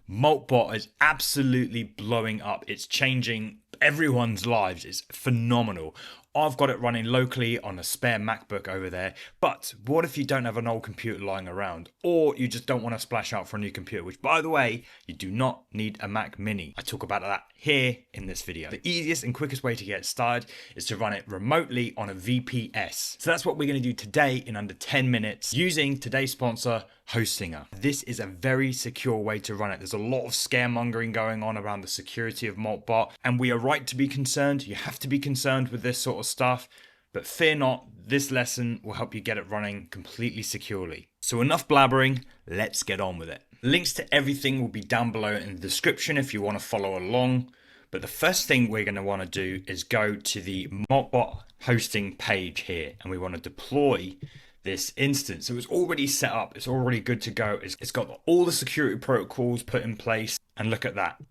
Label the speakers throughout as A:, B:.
A: Moltbot is absolutely blowing up. It's changing everyone's lives. It's phenomenal. I've got it running locally on a spare MacBook over there. But what if you don't have an old computer lying around, or you just don't want to splash out for a new computer, which, by the way, you do not need a Mac Mini. I talk about that here in this video. The easiest and quickest way to get started is to run it remotely on a VPS. So that's what we're going to do today in under 10 minutes using today's sponsor, Hostinger. This is a very secure way to run it. There's a lot of scaremongering going on around the security of Moltbot, and we are right to be concerned. You have to be concerned with this sort of stuff, but fear not, this lesson will help you get it running completely securely. So enough blabbering, let's get on with it. Links to everything will be down below in the description if you want to follow along. But the first thing we're going to want to do is go to the Moltbot hosting page here, and we want to deploy this instance. So it's already set up, it's already good to go. It's got all the security protocols put in place, and look at that,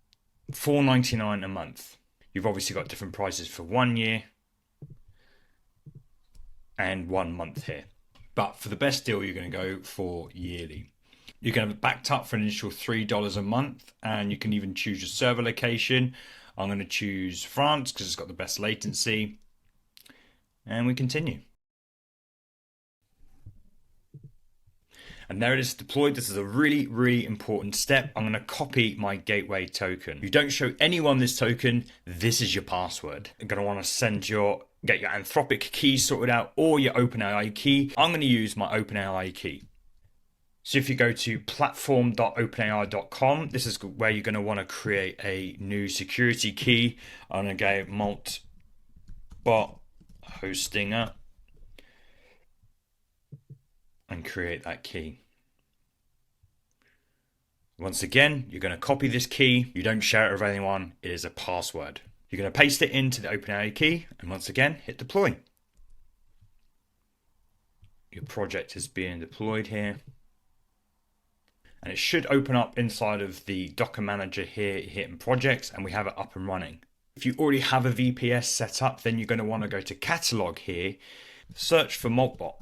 A: $4.99 a month. You've obviously got different prices for 1 year and 1 month here, but for the best deal you're going to go for yearly. You can have it backed up for an initial $3 a month, and you can even choose your server location. I'm going to choose France because it's got the best latency, and we continue. And there it is deployed. This is a really, really important step. I'm going to copy my gateway token. If you don't show anyone this token, this is your password. You're going to want to get your Anthropic key sorted out, or your OpenAI key. I'm going to use my OpenAI key. So if you go to platform.openai.com, this is where you're going to want to create a new security key. I'm going to go Moltbot Hostinger and create that key. Once again, you're going to copy this key. You don't share it with anyone. It is a password. You're going to paste it into the OpenAI key, and once again, hit deploy. Your project is being deployed here. And it should open up inside of the Docker Manager here, hitting projects, and we have it up and running. If you already have a VPS set up, then you're going to want to go to catalog here, search for Moltbot,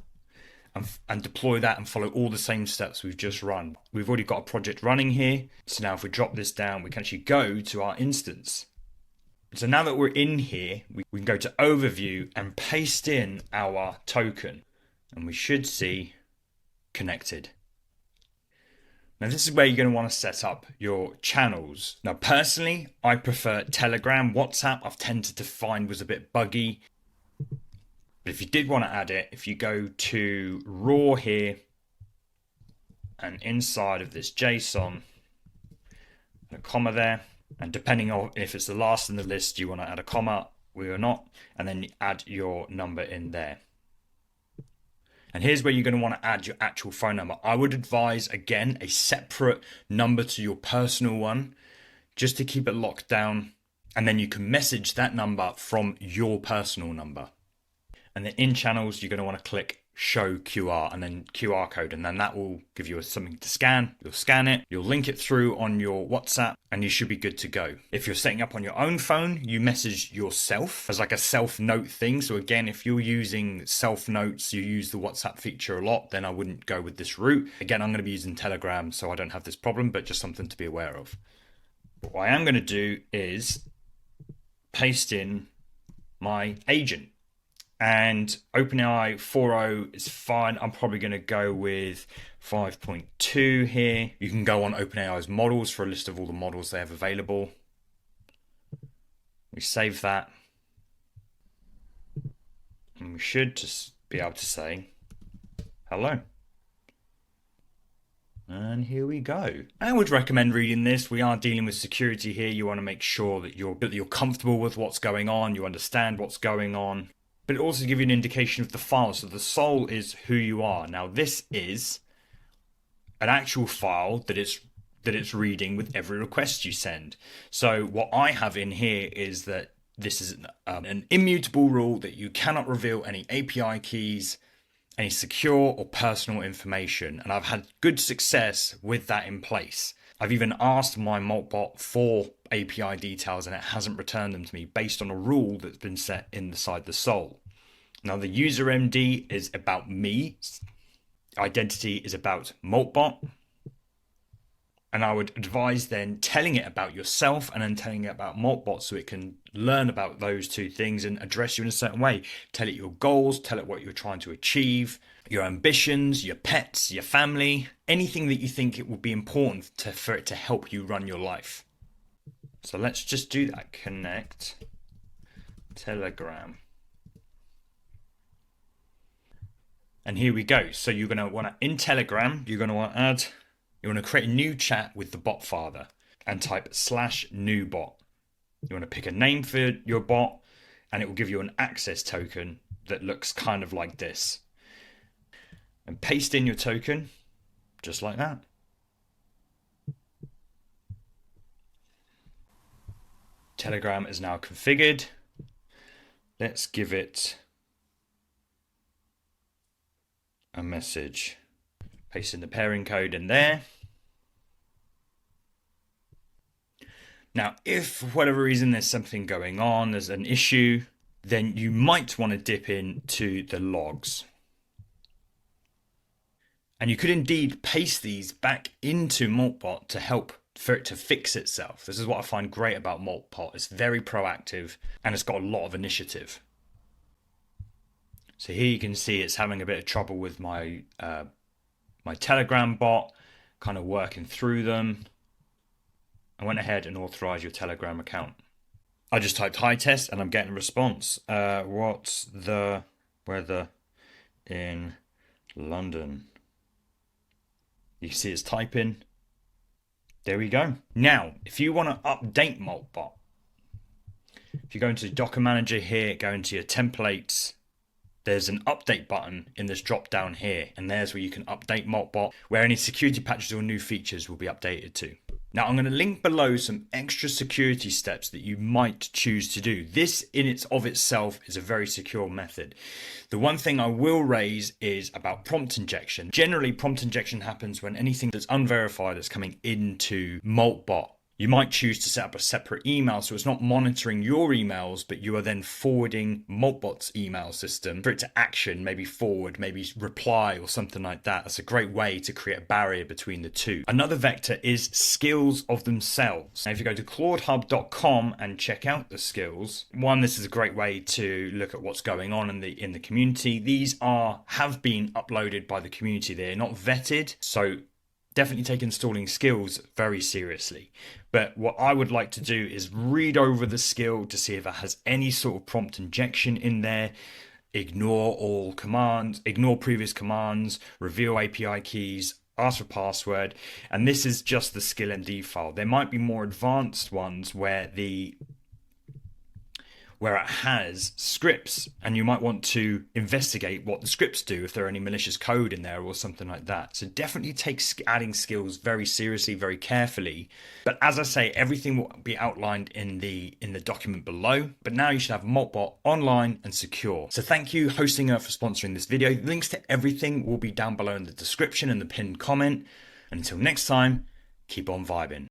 A: and deploy that and follow all the same steps we've just run. We've already got a project running here. So now if we drop this down, we can actually go to our instance. So now that we're in here, we can go to overview and paste in our token, and we should see connected. Now this is where you're going to want to set up your channels. Now personally, I prefer Telegram. WhatsApp I've tended to find was a bit buggy. But if you did want to add it, if you go to raw here, and inside of this JSON, a comma there, and depending on if it's the last in the list, you want to add a comma, we or not, and then you add your number in there. And here's where you're going to want to add your actual phone number. I would advise, again, a separate number to your personal one, just to keep it locked down, and then you can message that number from your personal number. And then in channels, you're going to want to click show QR and then QR code, and then that will give you something to scan. You'll scan it, you'll link it through on your WhatsApp, and you should be good to go. If you're setting up on your own phone, you message yourself as like a self-note thing. So again, if you're using self-notes, you use the WhatsApp feature a lot, then I wouldn't go with this route. Again, I'm going to be using Telegram, so I don't have this problem, but just something to be aware of. But what I am going to do is paste in my agent. And OpenAI 4.0 is fine. I'm probably going to go with 5.2 here. You can go on OpenAI's models for a list of all the models they have available. We save that. And we should just be able to say hello. And here we go. I would recommend reading this. We are dealing with security here. You want to make sure that you're comfortable with what's going on. You understand what's going on. But it also gives you an indication of the file. So the SOUL is who you are. Now this is an actual file that it's reading with every request you send. So what I have in here is that this is an immutable rule that you cannot reveal any API keys, any secure or personal information. And I've had good success with that in place. I've even asked my Moltbot for API details and it hasn't returned them to me based on a rule that's been set inside the SOUL. Now the USER.md is about me. Identity is about Moltbot. And I would advise then telling it about yourself and then telling it about Moltbot so it can learn about those two things and address you in a certain way. Tell it your goals, tell it what you're trying to achieve, your ambitions, your pets, your family, anything that you think it would be important for it to help you run your life. So let's just do that. Connect Telegram. And here we go. So you're going to want to, in Telegram, you're going to want to add, you want to create a new chat with the bot father and type /new bot. You want to pick a name for your bot and it will give you an access token that looks kind of like this. And paste in your token just like that. Telegram is now configured. Let's give it a message. Paste in the pairing code in there. Now, if for whatever reason there's something going on, there's an issue, then you might want to dip into the logs. And you could indeed paste these back into Moltbot to help for it to fix itself. This is what I find great about Moltbot. It's very proactive and it's got a lot of initiative. So here you can see it's having a bit of trouble with my my Telegram bot, kind of working through them. I went ahead and authorized your Telegram account. I just typed hi test and I'm getting a response. What's the weather in London? You see it's typing. There we go. Now, if you want to update Moltbot, if you go into Docker Manager here, go into your templates, there's an update button in this drop down here, and there's where you can update Moltbot, where any security patches or new features will be updated to. Now, I'm going to link below some extra security steps that you might choose to do. This in itself is a very secure method. The one thing I will raise is about prompt injection. Generally, prompt injection happens when anything that's unverified is coming into Moltbot. You might choose to set up a separate email so it's not monitoring your emails, but you are then forwarding Moltbot's email system for it to action, maybe forward, maybe reply or something like that. That's a great way to create a barrier between the two. Another vector is skills of themselves. Now, if you go to claudehub.com and check out the skills, one, this is a great way to look at what's going on in the community. These have been uploaded by the community. They're not vetted, so definitely take installing skills very seriously. But what I would like to do is read over the skill to see if it has any sort of prompt injection in there. Ignore all commands, ignore previous commands, reveal API keys, ask for password. And this is just the skill.md file. There might be more advanced ones where it has scripts, and you might want to investigate what the scripts do if there are any malicious code in there or something like that. So definitely take adding skills very seriously, very carefully. But as I say, everything will be outlined in the document below. But now you should have Moltbot online and secure. So thank you, Hostinger, for sponsoring this video. Links to everything will be down below in the description and the pinned comment. And until next time, keep on vibing.